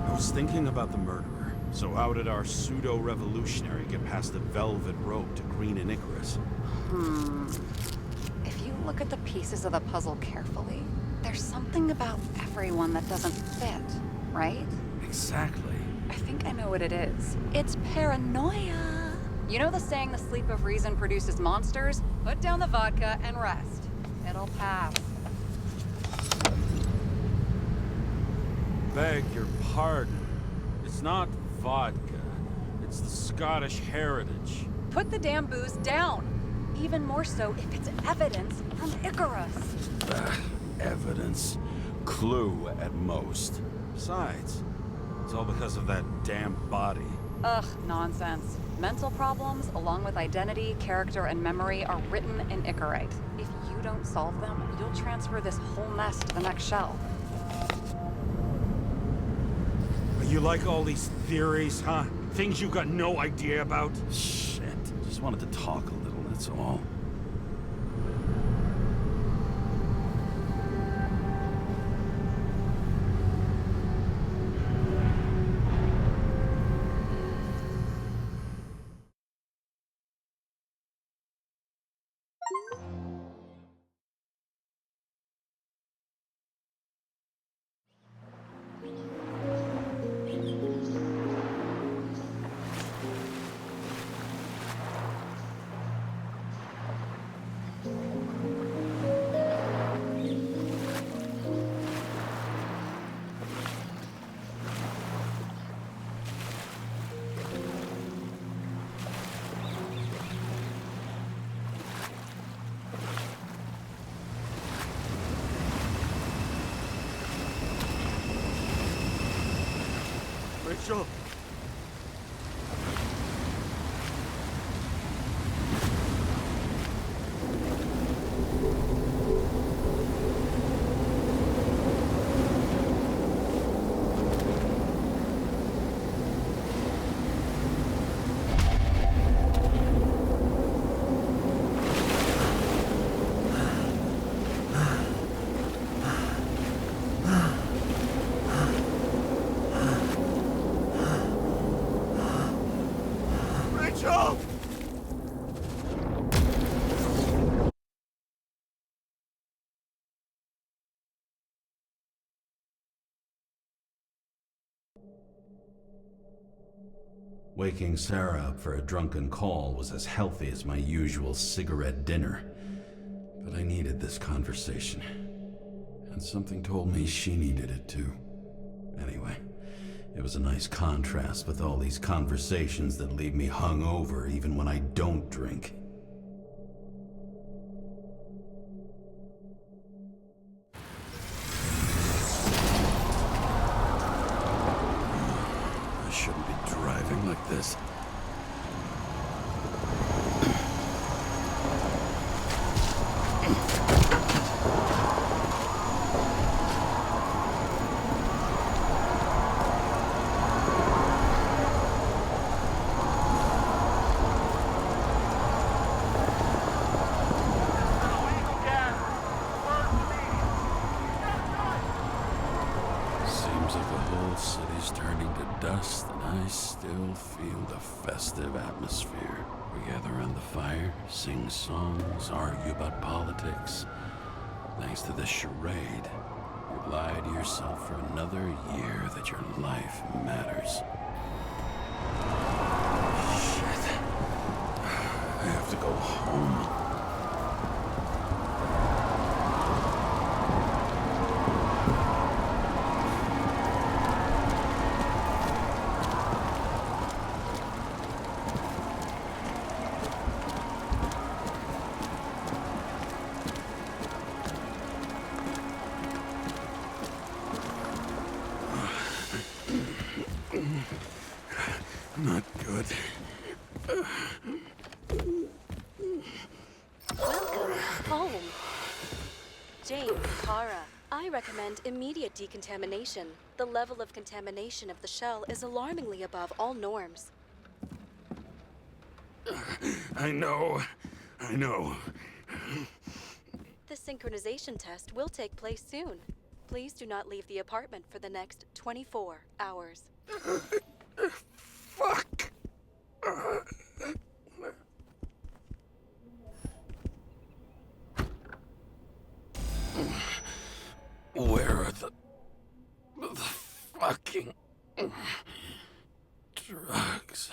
I was thinking about the murderer. So how did our pseudo-revolutionary get past the velvet rope to Green and Icarus? If you look at the pieces of the puzzle carefully, there's something about everyone that doesn't fit, right? Exactly. I think I know what it is. It's paranoia. You know the saying, the sleep of reason produces monsters? Put down the vodka and rest. It'll pass. Beg your pardon. It's not vodka. It's the Scottish heritage. Put the damn booze down. Even more so if it's evidence from Icarus. Evidence. Clue at most. Besides, it's all because of that damn body. Ugh, nonsense. Mental problems, along with identity, character, and memory, are written in Icarite. If you don't solve them, you'll transfer this whole mess to the next shelf. You like all these theories, huh? Things you got no idea about? Shit. Just wanted to talk a little, that's all. Rachel! Rachel! Waking Sarah up for a drunken call was as healthy as my usual cigarette dinner. But I needed this conversation. And something told me she needed it too. Anyway, it was a nice contrast with all these conversations that leave me hungover even when I don't drink. I shouldn't be driving like this. Seems like the whole city's turning to dust, and I still feel the festive atmosphere. We gather around the fire, sing songs, argue about politics. Thanks to this charade, you lie to yourself for another year that your life matters. Shit. I have to go home. Not good. Welcome home. James, Kara, I recommend immediate decontamination. The level of contamination of the shell is alarmingly above all norms. I know. The synchronization test will take place soon. Please do not leave the apartment for the next 24 hours. Fuck! Where are the fucking drugs?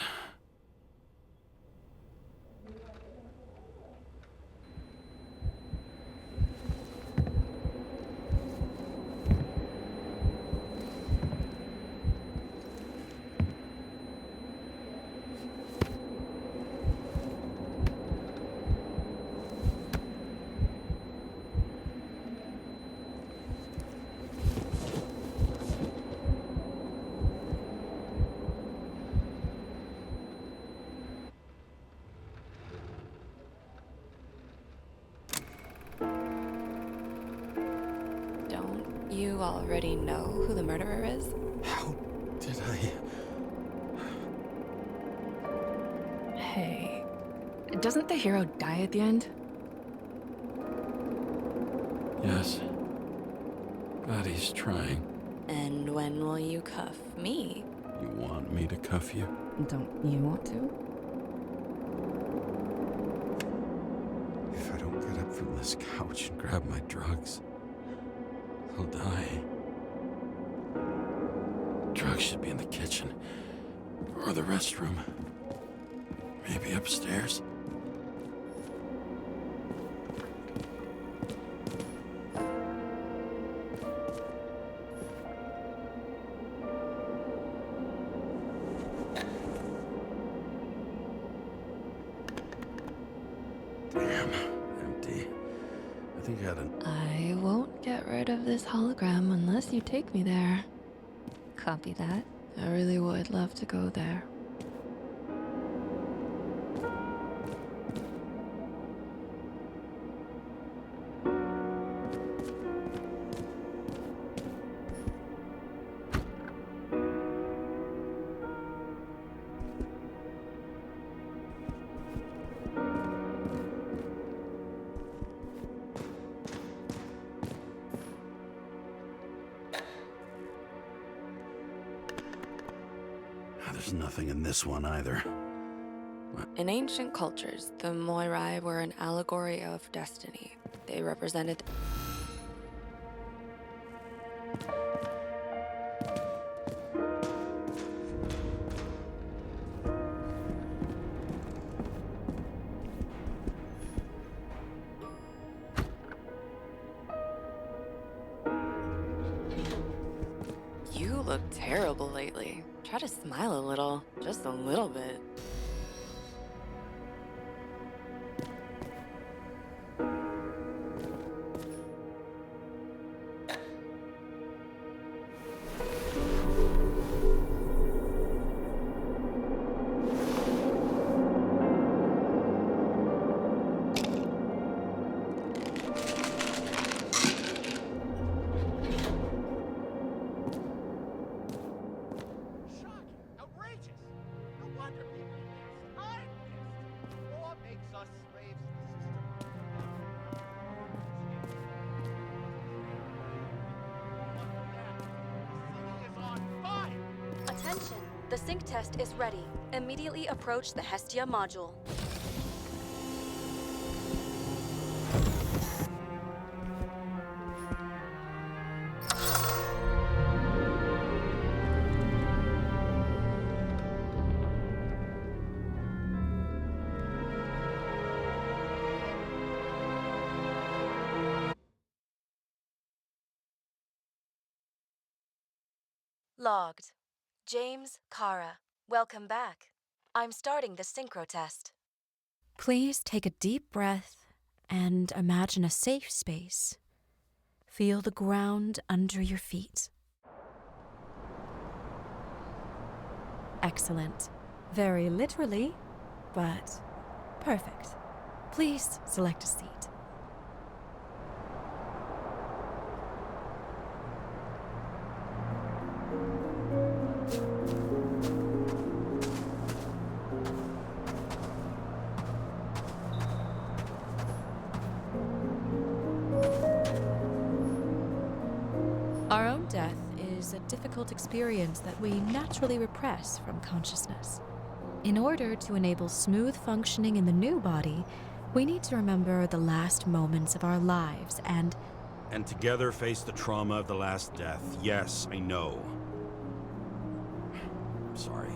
Don't you already know who the murderer is? How did I... Hey, doesn't the hero die at the end? Yes. But he's trying. And when will you cuff me? You want me to cuff you? Don't you want to? If I don't get up from this couch and grab my drugs, I'll die. Drugs should be in the kitchen. Or the restroom. Maybe upstairs. Damn, empty. I think I had an... I won't get rid of this hologram unless you take me there. Copy that. I really would love to go there. There's nothing in this one either. In ancient cultures, the Moirai were an allegory of destiny. They represented... You look terrible lately. Try to smile a little, just a little bit. Shocking! Outrageous! No wonder people are pissed. I'm pissed. War makes us slaves to the system. The city is on fire! Attention! The sync test is ready. Immediately approach the Hestia module. Logged. James, Kara, welcome back. I'm starting the synchro test. Please take a deep breath and imagine a safe space. Feel the ground under your feet. Excellent. Very literally, but perfect. Please select a seat. Our own death is a difficult experience that we naturally repress from consciousness. In order to enable smooth functioning in the new body, we need to remember the last moments of our lives and together face the trauma of the last death. Yes, I know. I'm sorry.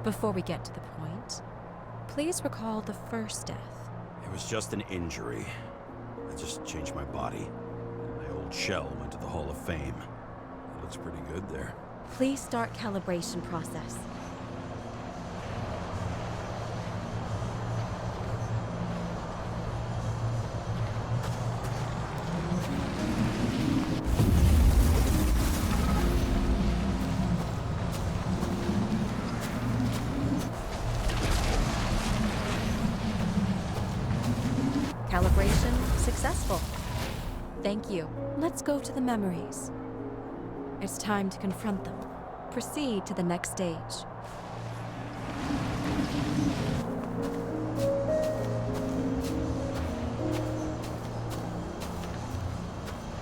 before we get to the point, please recall the first death. It was just an injury. I just changed my body. My old shell went to the Hall of Fame. It looks pretty good there. Please start calibration process. Calibration successful. Thank you. Let's go to the memories. It's time to confront them. Proceed to the next stage.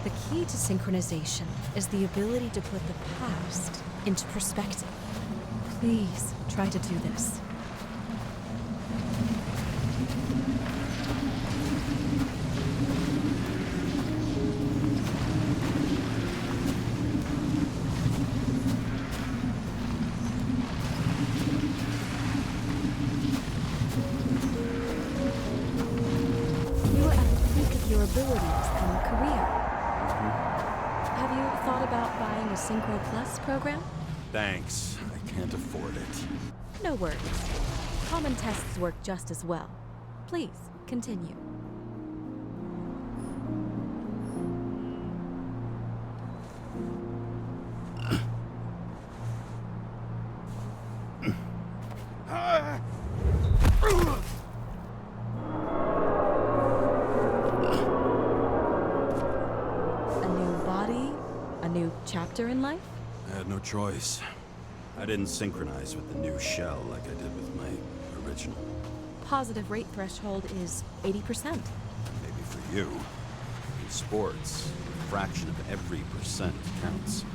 The key to synchronization is the ability to put the past into perspective. Please try to do this. Abilities and career. Have you thought about buying a Synchro Plus program? Thanks. I can't afford it. No worries. Common tests work just as well. Please, continue. Chapter in life? I had no choice. I didn't synchronize with the new shell like I did with my original. Positive rate threshold is 80%. Maybe for you. In sports, a fraction of every percent counts.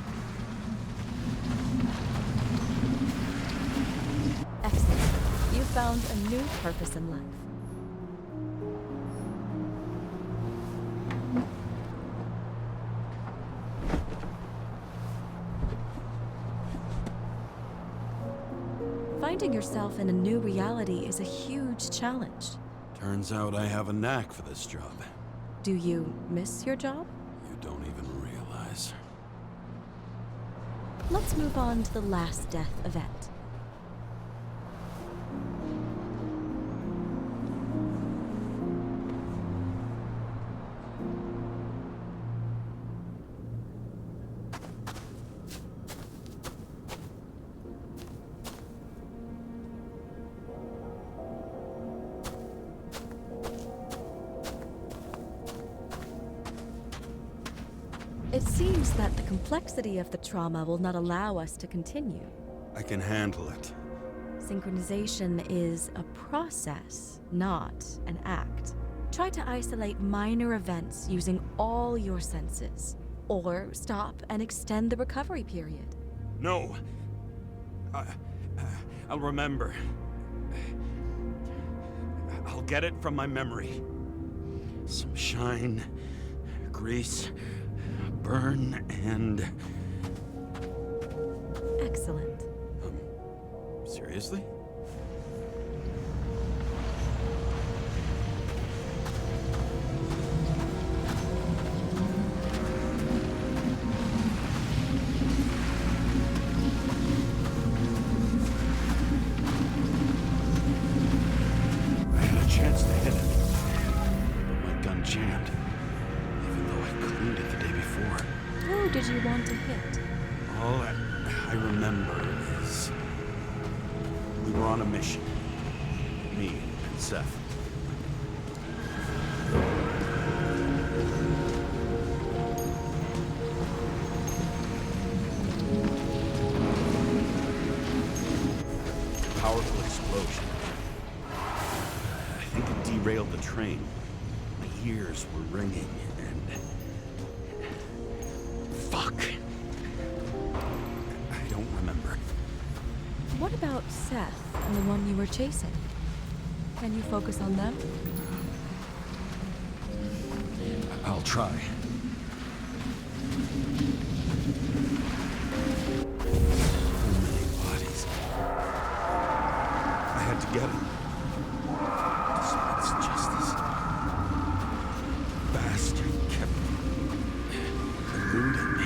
Excellent. You've found a new purpose in life. Finding yourself in a new reality is a huge challenge. Turns out I have a knack for this job. Do you miss your job? You don't even realize. Let's move on to the last death event. It seems that the complexity of the trauma will not allow us to continue. I can handle it. Synchronization is a process, not an act. Try to isolate minor events using all your senses, or stop and extend the recovery period. No. I'll remember. I'll get it from my memory. Some shine, grease, burn, and... Excellent. Seriously? I had a chance to hit it, but my gun jammed. Even though I cleaned it the day before. Who did you want to hit? All I remember is We were on a mission. Me and Seth. Powerful explosion. I think it derailed the train. My ears were ringing and... Fuck. I don't remember. What about Seth and the one you were chasing? Can you focus on them? I'll try. Too many bodies. I had to get him. Despite justice. Bastard kept eluding me.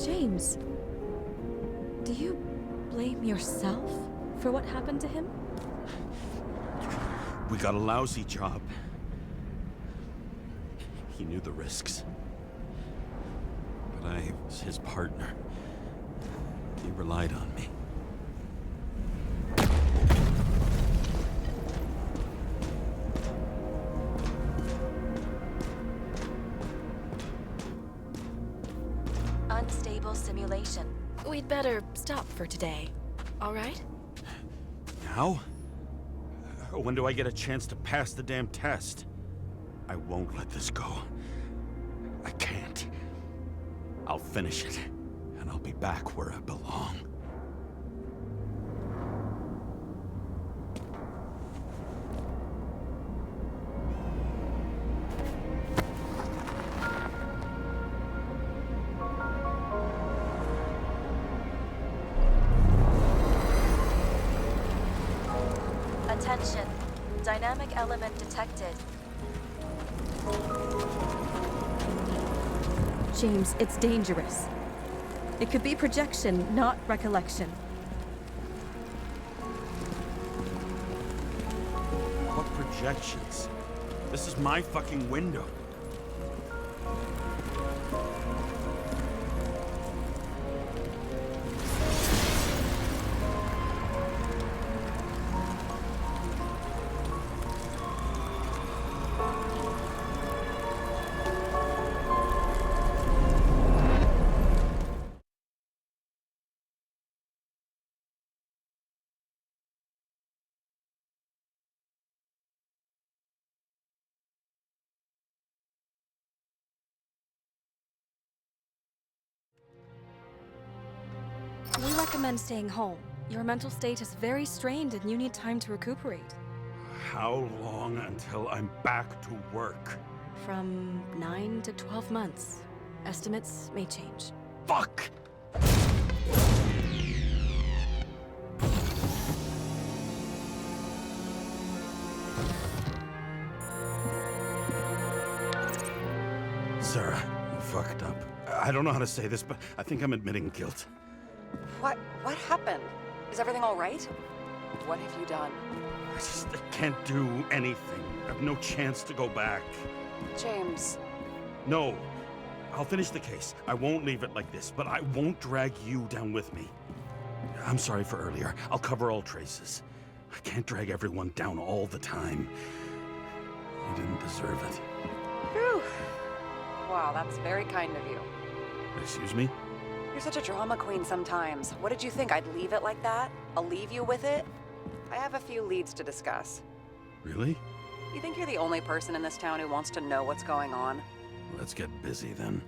James, do you blame yourself for what happened to him? We got a lousy job. He knew the risks. But I was his partner. He relied on me. Unstable simulation. We'd better stop for today. All right? Now? When do I get a chance to pass the damn test? I won't let this go. I can't. I'll finish it, and I'll be back where I belong. Attention. Dynamic element detected. James, it's dangerous. It could be projection, not recollection. What projections? This is my fucking window. We recommend staying home. Your mental state is very strained and you need time to recuperate. How long until I'm back to work? From 9 to 12 months. Estimates may change. Fuck! Sarah, you fucked up. I don't know how to say this, but I think I'm admitting guilt. What happened? Is everything all right? What have you done? I can't do anything. I have no chance to go back. James. No. I'll finish the case. I won't leave it like this, but I won't drag you down with me. I'm sorry for earlier. I'll cover all traces. I can't drag everyone down all the time. You didn't deserve it. Whew. Wow, that's very kind of you. Excuse me? You're such a drama queen sometimes. What did you think, I'd leave it like that? I'll leave you with it? I have a few leads to discuss. Really? You think you're the only person in this town who wants to know what's going on? Let's get busy then.